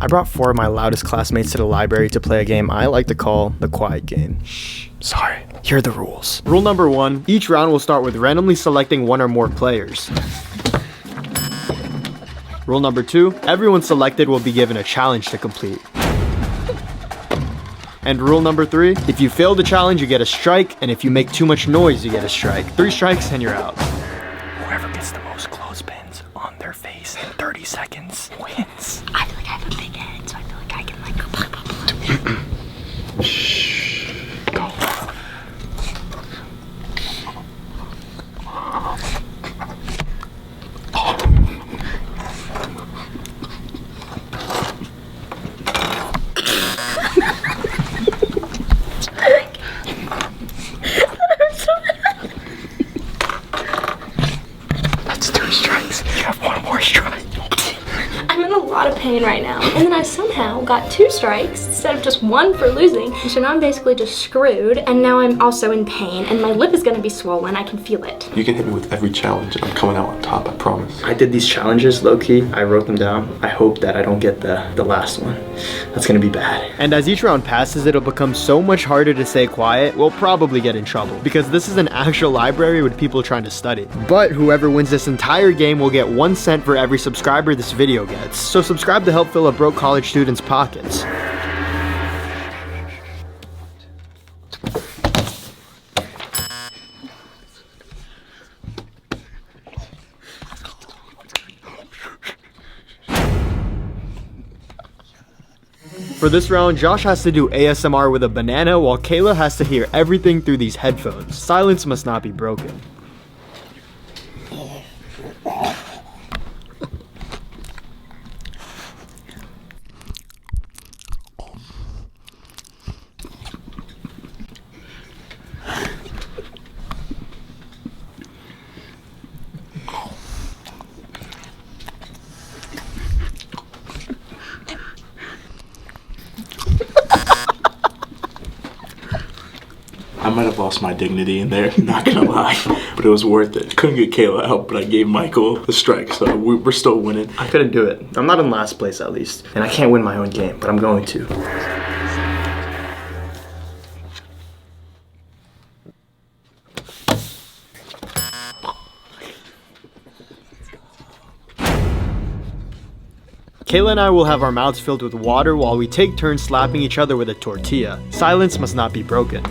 I brought 4 of my loudest classmates to the library to play a game I like to call the quiet game. Shh, sorry. Here are the rules. Rule number 1, each round will start with randomly selecting 1 or more players. Rule number 2, everyone selected will be given a challenge to complete. And rule number 3, if you fail the challenge, you get a strike, and if you make too much noise, you get a strike. 3 strikes and you're out. Whoever gets the most clothespins on their face in 30 seconds wins. I feel like I have a big head, so I feel like I can like go blah, blah, blah. Shh. Go. That's 2 strikes. You have 1 more strike. I'm in a lot of pain right now, and then I somehow got 2 strikes instead of just 1 for losing. So now I'm basically just screwed, and now I'm also in pain, and my lip is gonna be swollen. I can feel it. You can hit me with every challenge, and I'm coming out on top, I promise. I did these challenges low-key. I wrote them down. I hope that I don't get the last one. That's gonna be bad. And as each round passes, it'll become so much harder to stay quiet. We'll probably get in trouble because this is an actual library with people trying to study. But whoever wins this entire game will get 1 cent for every subscriber this video gets. So subscribe to help fill a broke college student's pockets. For this round, Josh has to do ASMR with a banana while Kayla has to hear everything through these headphones. Silence must not be broken. I might have lost my dignity in there, not gonna lie, but it was worth it. Couldn't get Kayla out, but I gave Michael the strike, so we're still winning. I couldn't do it. I'm not in last place at least. And I can't win my own game, but I'm going to. Kayla and I will have our mouths filled with water while we take turns slapping each other with a tortilla. Silence must not be broken.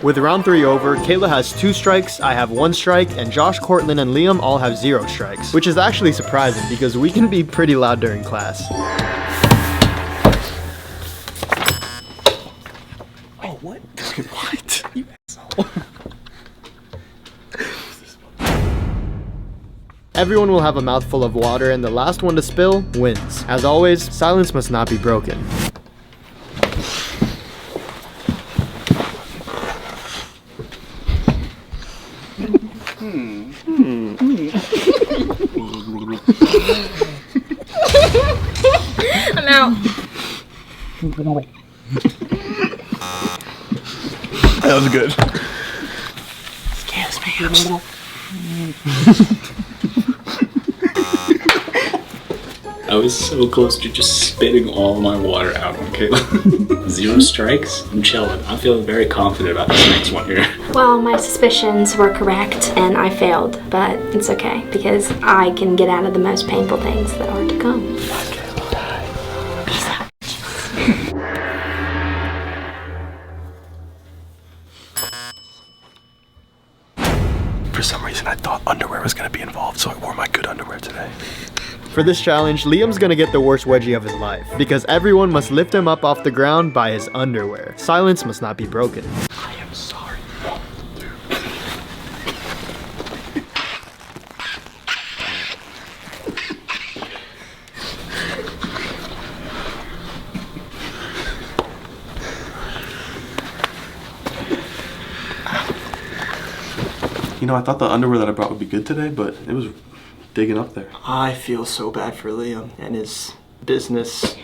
With round 3 over, Kayla has 2 strikes, I have 1 strike, and Josh, Cortland, and Liam all have 0 strikes. Which is actually surprising because we can be pretty loud during class. Oh, what? What? You asshole. Everyone will have a mouthful of water and the last one to spill wins. As always, silence must not be broken. I'm out. That was good. Scares me. I was so close to just spitting all my water out on Kayla. 0 strikes? I'm chilling. I'm feeling very confident about this next one here. Well, my suspicions were correct and I failed, but it's okay because I can get out of the most painful things that are to come. Peace out. For some reason, I thought underwear was gonna be involved, so I wore my good underwear today. For this challenge, Liam's gonna get the worst wedgie of his life because everyone must lift him up off the ground by his underwear. Silence must not be broken. I am sorry. You know, I thought the underwear that I brought would be good today, but it was digging up there. I feel so bad for Liam and his business.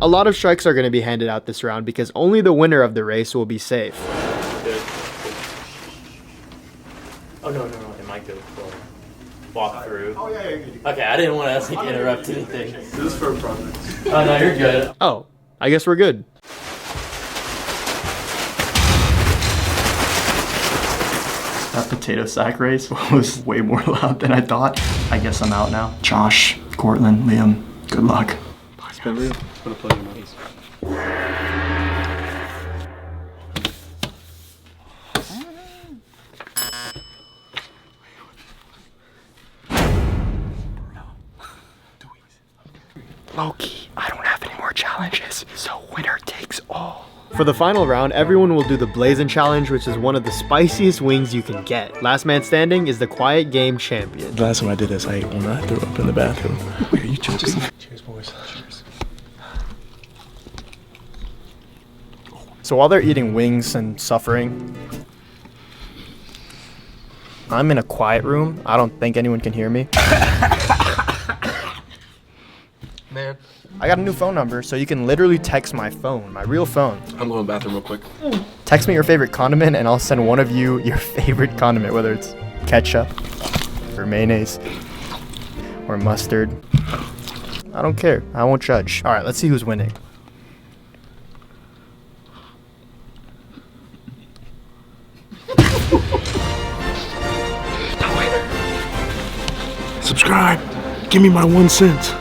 A lot of strikes are going to be handed out this round because only the winner of the race will be safe. Good. Oh no, it might go for walk through. Oh yeah. Okay, I didn't want to interrupt anything. This is for a project. Oh no, you're good. Oh, I guess we're good. That potato sack race was way more loud than I thought. I guess I'm out now. Josh, Cortland, Liam, good luck. It's been real. It's been a pleasure, man. Low-key, I don't have any more challenges, so winner takes all. For the final round, everyone will do the Blazin challenge, which is one of the spiciest wings you can get. Last man standing is the quiet game champion. The last time I did this, I ate one I threw up in the bathroom. Wait, are you joking? Cheers, boys. Cheers. So while they're eating wings and suffering, I'm in a quiet room. I don't think anyone can hear me. Man. I got a new phone number, so you can literally text my phone, my real phone. I'm going to the bathroom real quick. Text me your favorite condiment, and I'll send one of you your favorite condiment, whether it's ketchup, or mayonnaise, or mustard. I don't care. I won't judge. All right, let's see who's winning. Subscribe. Give me my 1 cent.